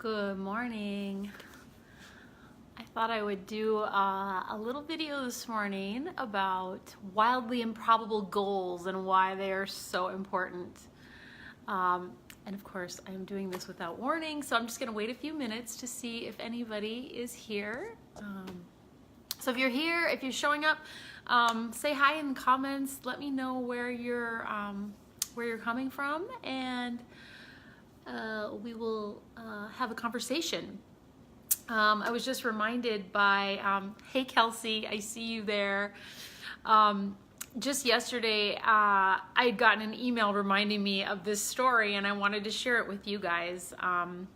Good morning. I thought I would do a little video this morning about wildly improbable goals and why they are so important. And of course, I'm doing this without warning, so I'm just gonna wait a few minutes to see if anybody is here. So if you're here, if you're showing up, say hi in the comments. Let me know where you're coming from, and we will have a conversation. I was just reminded by, hey Kelsey, I see you there. Just yesterday, I had gotten an email reminding me of this story, and I wanted to share it with you guys. And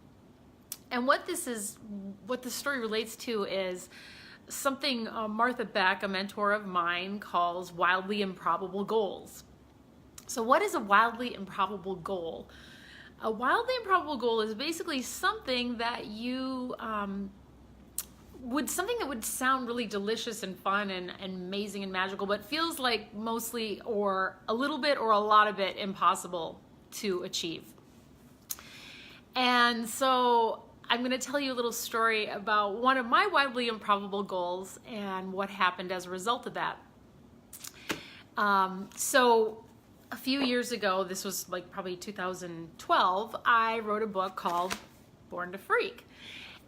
what the story relates to is something Martha Beck, a mentor of mine, calls wildly improbable goals. So what is a wildly improbable goal? A wildly improbable goal is basically something that you something that would sound really delicious and fun and amazing and magical, but feels like mostly or a little bit or a lot of it impossible to achieve. And so I'm going to tell you a little story about one of my wildly improbable goals and what happened as a result of that. So a few years ago, this was like probably 2012, I wrote a book called Born to Freak.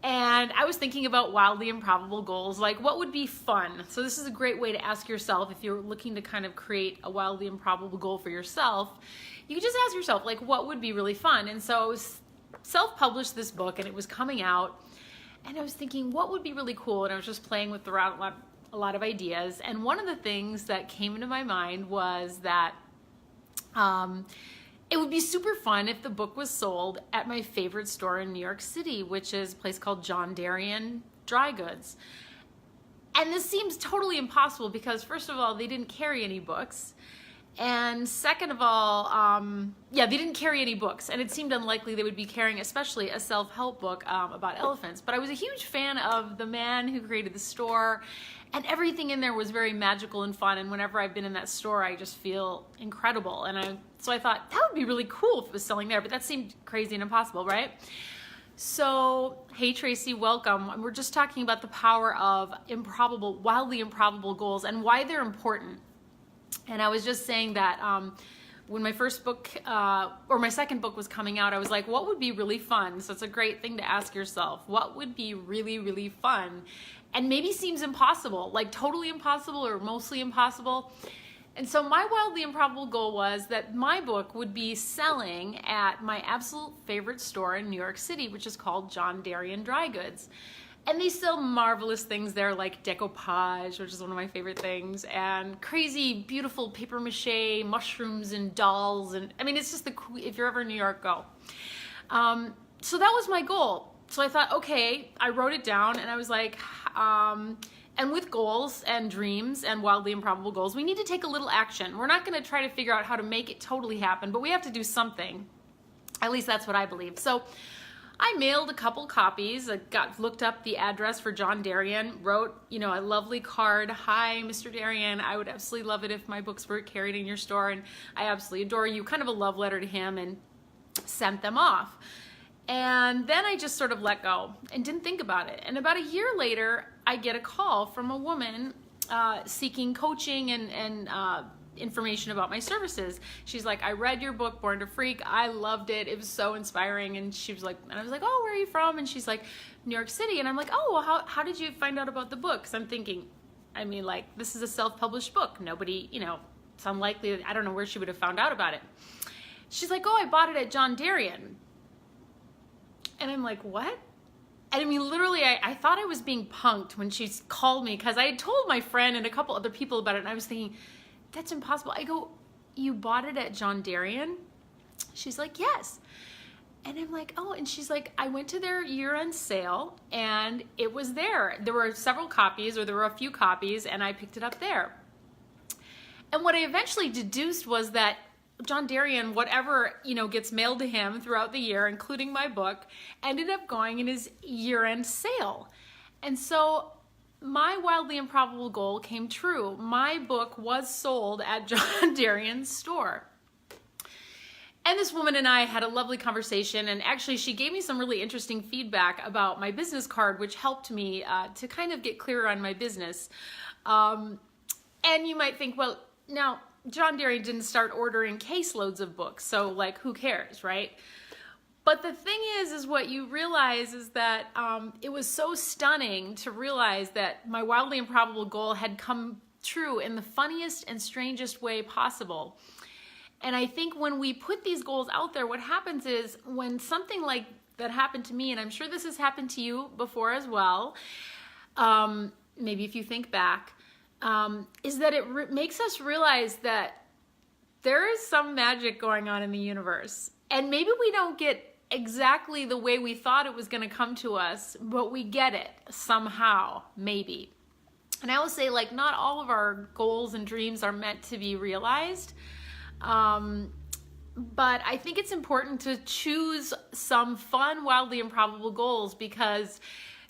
And I was thinking about wildly improbable goals, like what would be fun? So this is a great way to ask yourself, if you're looking to kind of create a wildly improbable goal for yourself, you can just ask yourself, like, what would be really fun? And so I was self-published this book, and it was coming out, and I was thinking, what would be really cool? And I was just playing with a lot of ideas. And one of the things that came into my mind was that it would be super fun if the book was sold at my favorite store in New York City, which is a place called Derian Dry Goods. And this seems totally impossible because, first of all, they didn't carry any books. And second of all, they didn't carry any books. And it seemed unlikely they would be carrying, especially a self-help book about elephants. But I was a huge fan of the man who created the store. And everything in there was very magical and fun. And whenever I've been in that store, I just feel incredible. And so I thought that would be really cool if it was selling there, but that seemed crazy and impossible, right? So, hey Tracy, welcome. We're just talking about the power of wildly improbable goals and why they're important. And I was just saying that when my first book, or my second book was coming out, I was like, what would be really fun? So it's a great thing to ask yourself, what would be really, really fun? And maybe seems impossible, like totally impossible or mostly impossible. And so my wildly improbable goal was that my book would be selling at my absolute favorite store in New York City, which is called Derian Dry Goods. And they sell marvelous things there, like decoupage, which is one of my favorite things, and crazy, beautiful paper mache, mushrooms and dolls. And I mean, it's just if you're ever in New York, go. So that was my goal. So I thought, okay, I wrote it down, and I was like, and with goals and dreams and wildly improbable goals, we need to take a little action. We're not going to try to figure out how to make it totally happen, but we have to do something. At least that's what I believe. So I mailed a couple copies. I looked up the address for Derian, wrote, a lovely card. Hi, Mr. Derian. I would absolutely love it if my books were carried in your store, and I absolutely adore you. Kind of a love letter to him, and sent them off. And then I just sort of let go and didn't think about it. And about a year later, I get a call from a woman seeking coaching and information about my services. She's like, I read your book, Born to Freak. I loved it. It was so inspiring. And she was like, and I was like, oh, where are you from? And she's like, New York City. And I'm like, oh, well, how did you find out about the book? Because I'm thinking, I mean, like, this is a self-published book. Nobody, it's unlikely. I don't know where she would have found out about it. She's like, oh, I bought it at Derian. And I'm like, what? And I mean, literally, I thought I was being punked when she called me, because I had told my friend and a couple other people about it, and I was thinking, that's impossible. I go, you bought it at Derian? She's like, yes. And I'm like, oh, and she's like, I went to their year-end sale, and it was there. There were several copies, or there were a few copies, and I picked it up there. And what I eventually deduced was that Derian, whatever, gets mailed to him throughout the year, including my book, ended up going in his year-end sale. And so my wildly improbable goal came true. My book was sold at Derian's store. And this woman and I had a lovely conversation, and actually she gave me some really interesting feedback about my business card, which helped me to kind of get clearer on my business. And you might think, well, now John Derian didn't start ordering caseloads of books, so like who cares, right? But the thing is what you realize is that it was so stunning to realize that my wildly improbable goal had come true in the funniest and strangest way possible. And I think when we put these goals out there, what happens is when something like that happened to me, and I'm sure this has happened to you before as well, maybe if you think back, is that it makes us realize that there is some magic going on in the universe. And maybe we don't get exactly the way we thought it was going to come to us, but we get it somehow, maybe. And I always say, like, not all of our goals and dreams are meant to be realized. But I think it's important to choose some fun, wildly improbable goals, because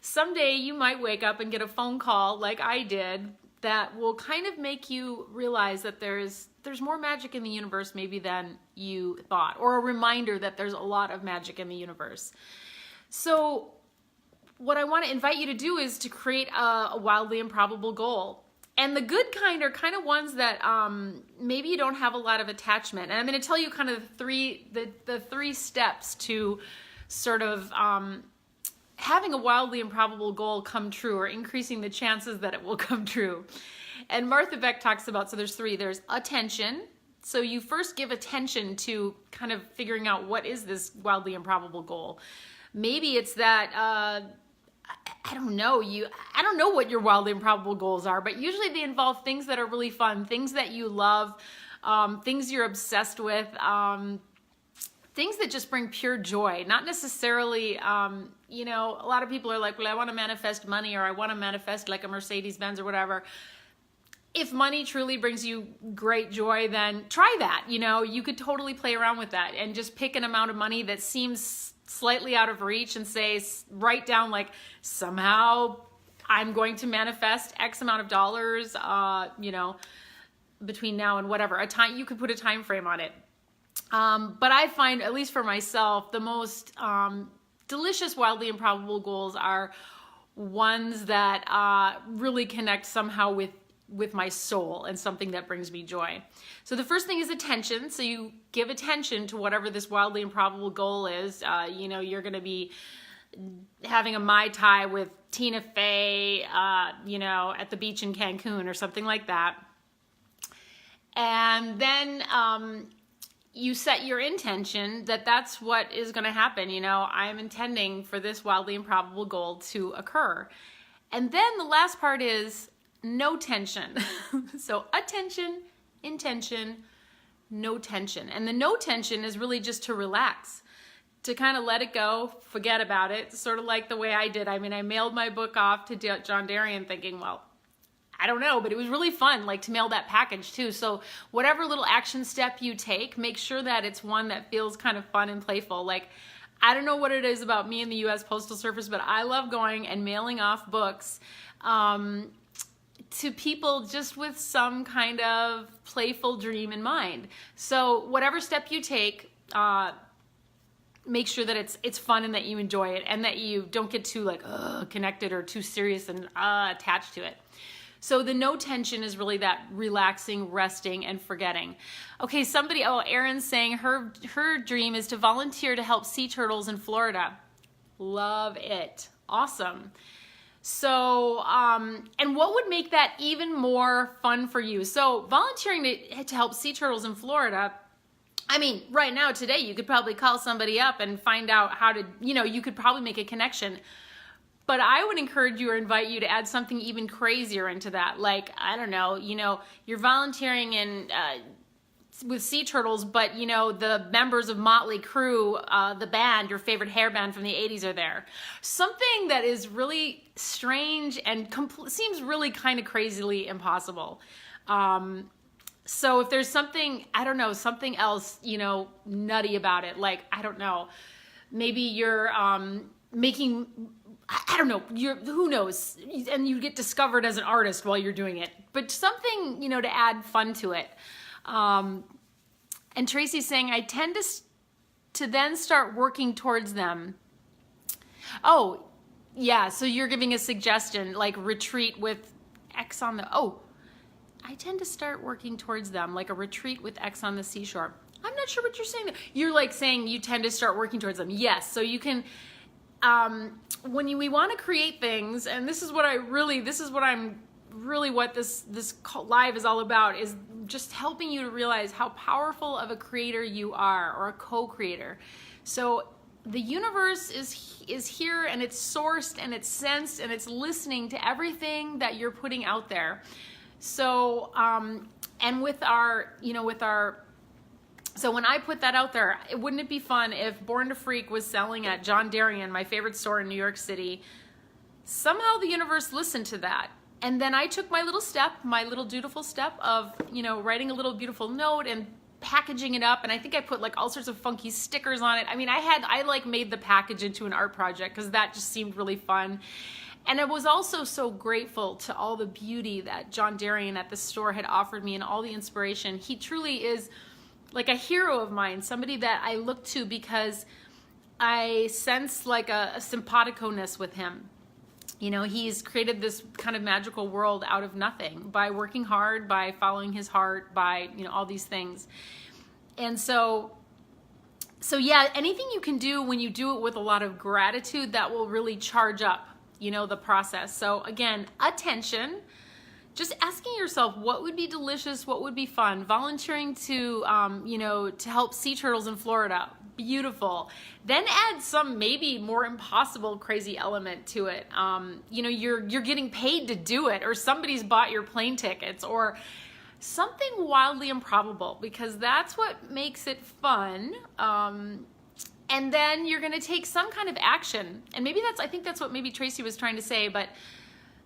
someday you might wake up and get a phone call like I did that will kind of make you realize that there's more magic in the universe maybe than you thought, or a reminder that there's a lot of magic in the universe. So what I want to invite you to do is to create a wildly improbable goal. And the good kind are kind of ones that maybe you don't have a lot of attachment. And I'm going to tell you kind of the three steps to sort of having a wildly improbable goal come true, or increasing the chances that it will come true. And Martha Beck talks about, so there's three. There's attention. So you first give attention to kind of figuring out what is this wildly improbable goal. Maybe it's that I don't know what your wildly improbable goals are, but usually they involve things that are really fun, things that you love, things you're obsessed with, things that just bring pure joy. Not necessarily, you know, a lot of people are like, well, I want to manifest money, or I want to manifest like a Mercedes-Benz or whatever. If money truly brings you great joy, then try that. You know, you could totally play around with that and just pick an amount of money that seems slightly out of reach and say, write down like, somehow I'm going to manifest X amount of dollars, you know, between now and whatever. You could put a time frame on it. But I find, at least for myself, the most delicious, wildly improbable goals are ones that really connect somehow with my soul and something that brings me joy. So the first thing is attention. So you give attention to whatever this wildly improbable goal is. You know, you're going to be having a Mai Tai with Tina Fey, you know, at the beach in Cancun or something like that. And then you set your intention that that's what is going to happen. You know, I'm intending for this wildly improbable goal to occur. And then the last part is no tension. So attention, intention, no tension. And the no tension is really just to relax, to kind of let it go, forget about it, sort of like the way I did. I mean, I mailed my book off to John Derian thinking, well, I don't know, but it was really fun, like, to mail that package too. So whatever little action step you take, make sure that it's one that feels kind of fun and playful. Like, I don't know what it is about me and the U.S. Postal Service, but I love going and mailing off books to people just with some kind of playful dream in mind. So whatever step you take, make sure that it's fun and that you enjoy it, and that you don't get too like connected or too serious and attached to it. So the no tension is really that relaxing, resting, and forgetting. Okay, Erin's saying her dream is to volunteer to help sea turtles in Florida. Love it. Awesome. So, and what would make that even more fun for you? So volunteering to help sea turtles in Florida, I mean, right now, today, you could probably call somebody up and find out how to, you know, you could probably make a connection. But I would encourage you or invite you to add something even crazier into that. Like, I don't know, you know, you're volunteering in with sea turtles, but, you know, the members of Motley Crue, the band, your favorite hair band from the 80s are there. Something that is really strange and seems really kind of crazily impossible. So if there's something, I don't know, something else, you know, nutty about it, like, I don't know, maybe you're making, I don't know, who knows, and you get discovered as an artist while you're doing it, but something, you know, to add fun to it. And Tracy's saying, I tend to then start working towards them. Oh, yeah, so you're giving a suggestion, like retreat with X on the, oh, I tend to start working towards them, like a retreat with X on the seashore. I'm not sure what you're saying. You're like saying you tend to start working towards them. Yes, so you can, when we want to create things, and this is what what this live is all about, is just helping you to realize how powerful of a creator you are, or a co-creator. So the universe is here, and it's sourced, and it's sensed, and it's listening to everything that you're putting out there. So, and with our, so when I put that out there, wouldn't it be fun if Born to Freak was selling at John Derian, my favorite store in New York City? Somehow the universe listened to that. And then I took my little step, my little dutiful step of, writing a little beautiful note and packaging it up. And I think I put like all sorts of funky stickers on it. I mean, I like made the package into an art project because that just seemed really fun. And I was also so grateful to all the beauty that John Derian at the store had offered me and all the inspiration. He truly is like a hero of mine, somebody that I look to because I sense like a simpatico-ness with him. He's created this kind of magical world out of nothing by working hard, by following his heart, by, all these things. And so yeah, anything you can do when you do it with a lot of gratitude, that will really charge up, the process. So again, attention, just asking yourself what would be delicious, what would be fun, volunteering to, to help sea turtles in Florida. Beautiful. Then add some maybe more impossible, crazy element to it. You're getting paid to do it, or somebody's bought your plane tickets, or something wildly improbable, because that's what makes it fun. And then you're going to take some kind of action. And maybe I think that's what maybe Tracy was trying to say, but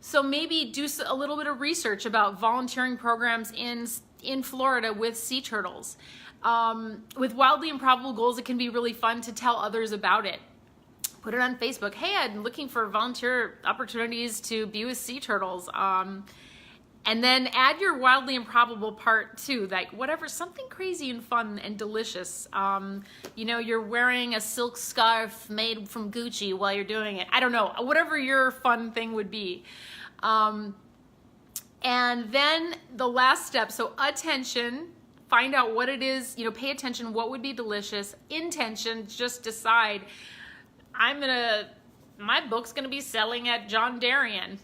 so maybe do a little bit of research about volunteering programs in Florida with sea turtles. With wildly improbable goals, it can be really fun to tell others about it. Put it on Facebook. Hey, I'm looking for volunteer opportunities to be with sea turtles. And then add your wildly improbable part too, like whatever, something crazy and fun and delicious. You're wearing a silk scarf made from Gucci while you're doing it. I don't know, whatever your fun thing would be. And then the last step, so attention, find out what it is, pay attention, what would be delicious. Intention, just decide, my book's gonna be selling at John Derian.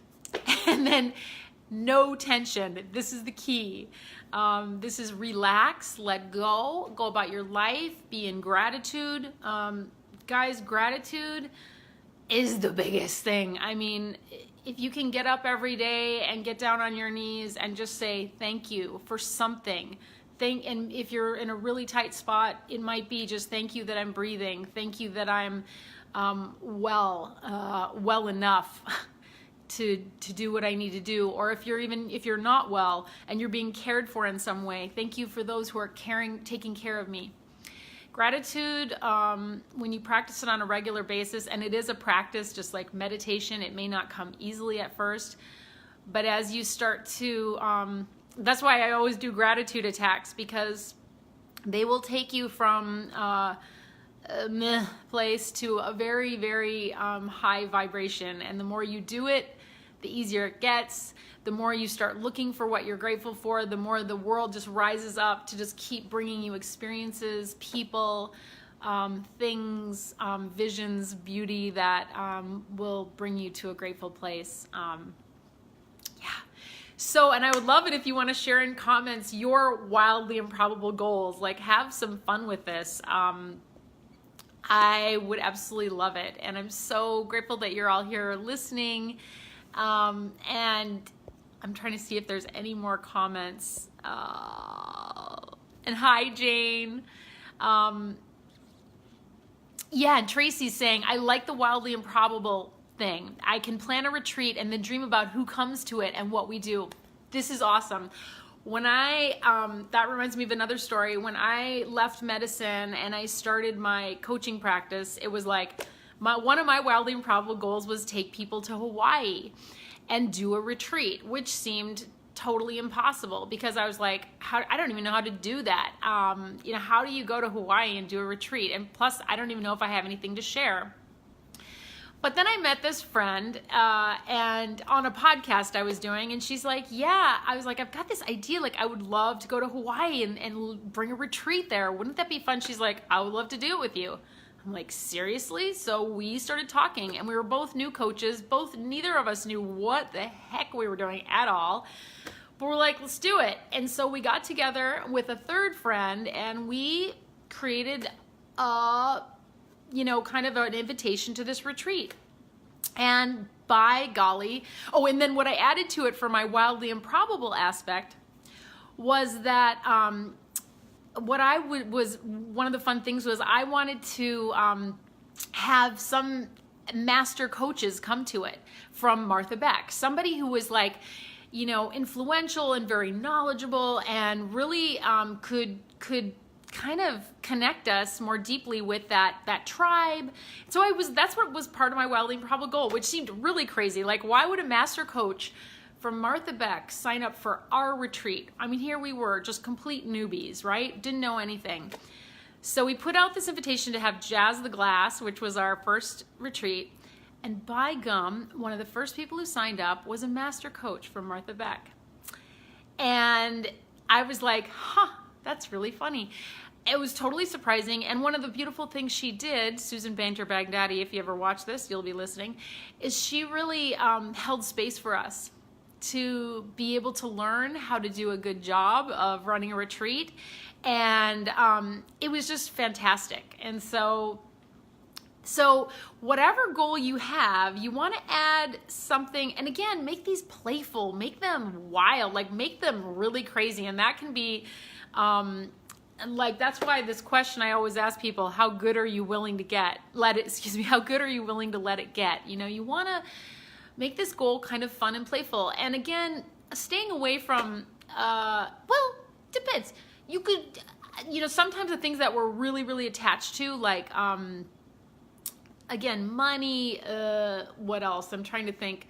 And then no tension. This is the key. This is relax, let go about your life, be in gratitude. Guys, gratitude is the biggest thing. I mean, if you can get up every day and get down on your knees and just say thank you for something. And if you're in a really tight spot, it might be just thank you that I'm breathing. Thank you that I'm well enough to do what I need to do. Or if you're not well and you're being cared for in some way, thank you for those who are taking care of me. Gratitude, when you practice it on a regular basis, and it is a practice just like meditation, it may not come easily at first, but as you start to, that's why I always do gratitude attacks, because they will take you from a meh place to a very, very high vibration. And the more you do it, the easier it gets. The more you start looking for what you're grateful for, the more the world just rises up to just keep bringing you experiences, people, things, visions, beauty that will bring you to a grateful place. So, and I would love it if you want to share in comments your wildly improbable goals. Like, have some fun with this. I would absolutely love it. And I'm so grateful that you're all here listening. And I'm trying to see if there's any more comments. And hi, Jane. Yeah, and Tracy's saying, I like the wildly improbable thing. I can plan a retreat and then dream about who comes to it and what we do. This is awesome. When that reminds me of another story. When I left medicine and I started my coaching practice, it was like one of my wildly improbable goals was take people to Hawaii and do a retreat, which seemed totally impossible because I was like, I don't even know how to do that. You know, how do you go to Hawaii and do a retreat? And plus, I don't even know if I have anything to share. But then I met this friend and on a podcast I was doing, and she's like, yeah, I was like, I've got this idea, like I would love to go to Hawaii and bring a retreat there. Wouldn't that be fun? She's like, I would love to do it with you. I'm like, seriously? So we started talking, and we were both new coaches. Neither of us knew what the heck we were doing at all. But we're like, let's do it. And so we got together with a third friend, and we created you know, kind of an invitation to this retreat. And by golly, oh, and then what I added to it for my wildly improbable aspect was that was one of the fun things was I wanted to have some master coaches come to it from Martha Beck, somebody who was like, you know, influential and very knowledgeable and really could kind of connect us more deeply with that tribe. So that's what was part of my wildly improbable goal, which seemed really crazy. Like, why would a master coach from Martha Beck sign up for our retreat? I mean, here we were, just complete newbies, right? Didn't know anything. So we put out this invitation to have Jazz the Glass, which was our first retreat. And by gum, one of the first people who signed up was a master coach from Martha Beck. And I was like, huh, that's really funny. It was totally surprising. And one of the beautiful things she did, Susan Banter-Baghdadi, if you ever watch this, you'll be listening, is she really held space for us to be able to learn how to do a good job of running a retreat. And it was just fantastic. And so whatever goal you have, you want to add something, and again, make these playful, make them wild, like make them really crazy. And that can be, like, that's why this question I always ask people, how good are you willing to how good are you willing to let it get? You know, you want to make this goal kind of fun and playful. And again, staying away from, well, depends. You could, you know, sometimes the things that we're really, really attached to, like, again, money, what else? I'm trying to think.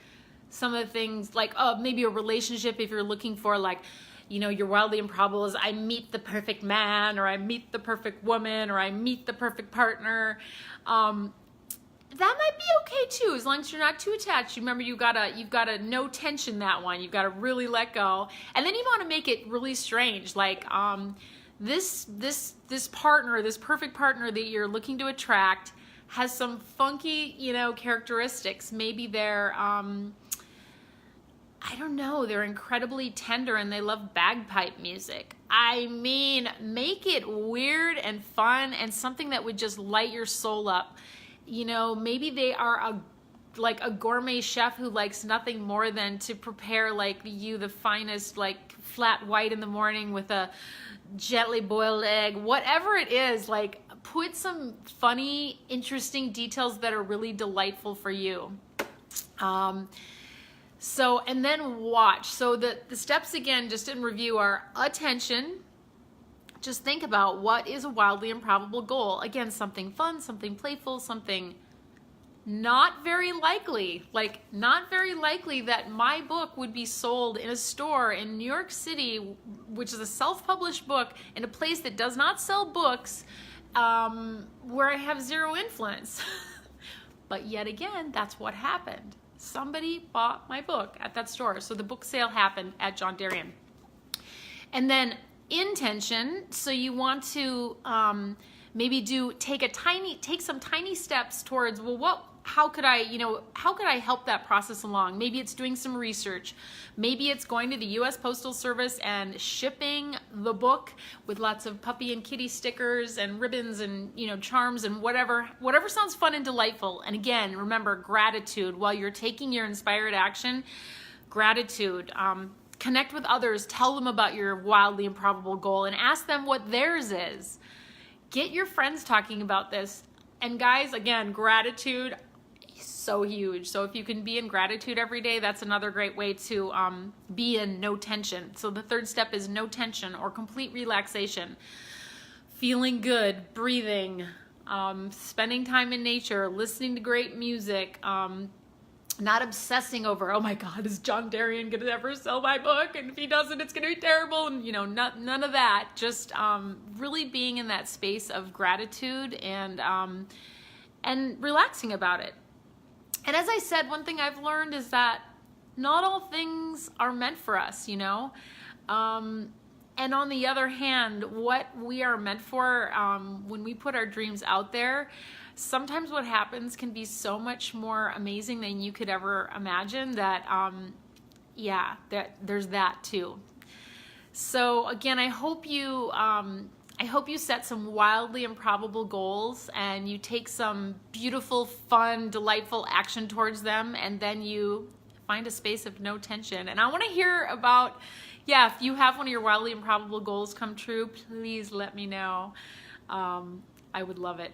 Some of the things, like, maybe a relationship, if you're looking for, like, you know, your wildly improbable is I meet the perfect man, or I meet the perfect woman, or I meet the perfect partner. That might be okay too, as long as you're not too attached. Remember, you've got to no tension that one. You've got to really let go. And then you want to make it really strange, like this partner, this perfect partner that you're looking to attract has some funky, you know, characteristics. Maybe they're I don't know, they're incredibly tender and they love bagpipe music. I mean, make it weird and fun and something that would just light your soul up. You know, maybe they are like a gourmet chef who likes nothing more than to prepare like the finest, like flat white in the morning with a gently boiled egg. Whatever it is, like, put some funny, interesting details that are really delightful for you. So, and then watch. So the steps, again, just in review, are attention. Just think about what is a wildly improbable goal. Again, something fun, something playful, something not very likely. Like, not very likely that my book would be sold in a store in New York City, which is a self-published book, in a place that does not sell books, where I have zero influence. But yet again, that's what happened. Somebody bought my book at that store. So the book sale happened at John Derian. And then intention. So you want to maybe take some tiny steps towards, well, how could I help that process along? Maybe it's doing some research. Maybe it's going to the U.S. Postal Service and shipping the book with lots of puppy and kitty stickers and ribbons and, you know, charms and whatever sounds fun and delightful. And again, remember, gratitude. While you're taking your inspired action, gratitude. Connect with others. Tell them about your wildly improbable goal and ask them what theirs is. Get your friends talking about this. And guys, again, gratitude, so huge. So if you can be in gratitude every day, that's another great way to be in no tension. So the third step is no tension or complete relaxation. Feeling good, breathing, spending time in nature, listening to great music, not obsessing over, oh my God, is John Derian gonna ever sell my book? And if he doesn't, it's gonna be terrible. And none of that. Just really being in that space of gratitude and relaxing about it. And as I said, one thing I've learned is that not all things are meant for us, And on the other hand, what we are meant for, when we put our dreams out there, sometimes what happens can be so much more amazing than you could ever imagine that, there's that too. So again, I hope you set some wildly improbable goals and you take some beautiful, fun, delightful action towards them, and then you find a space of no tension. And I want to hear about, if you have one of your wildly improbable goals come true, please let me know. I would love it.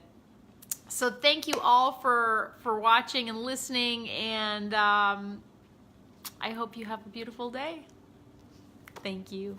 So thank you all for watching and listening, and I hope you have a beautiful day. Thank you.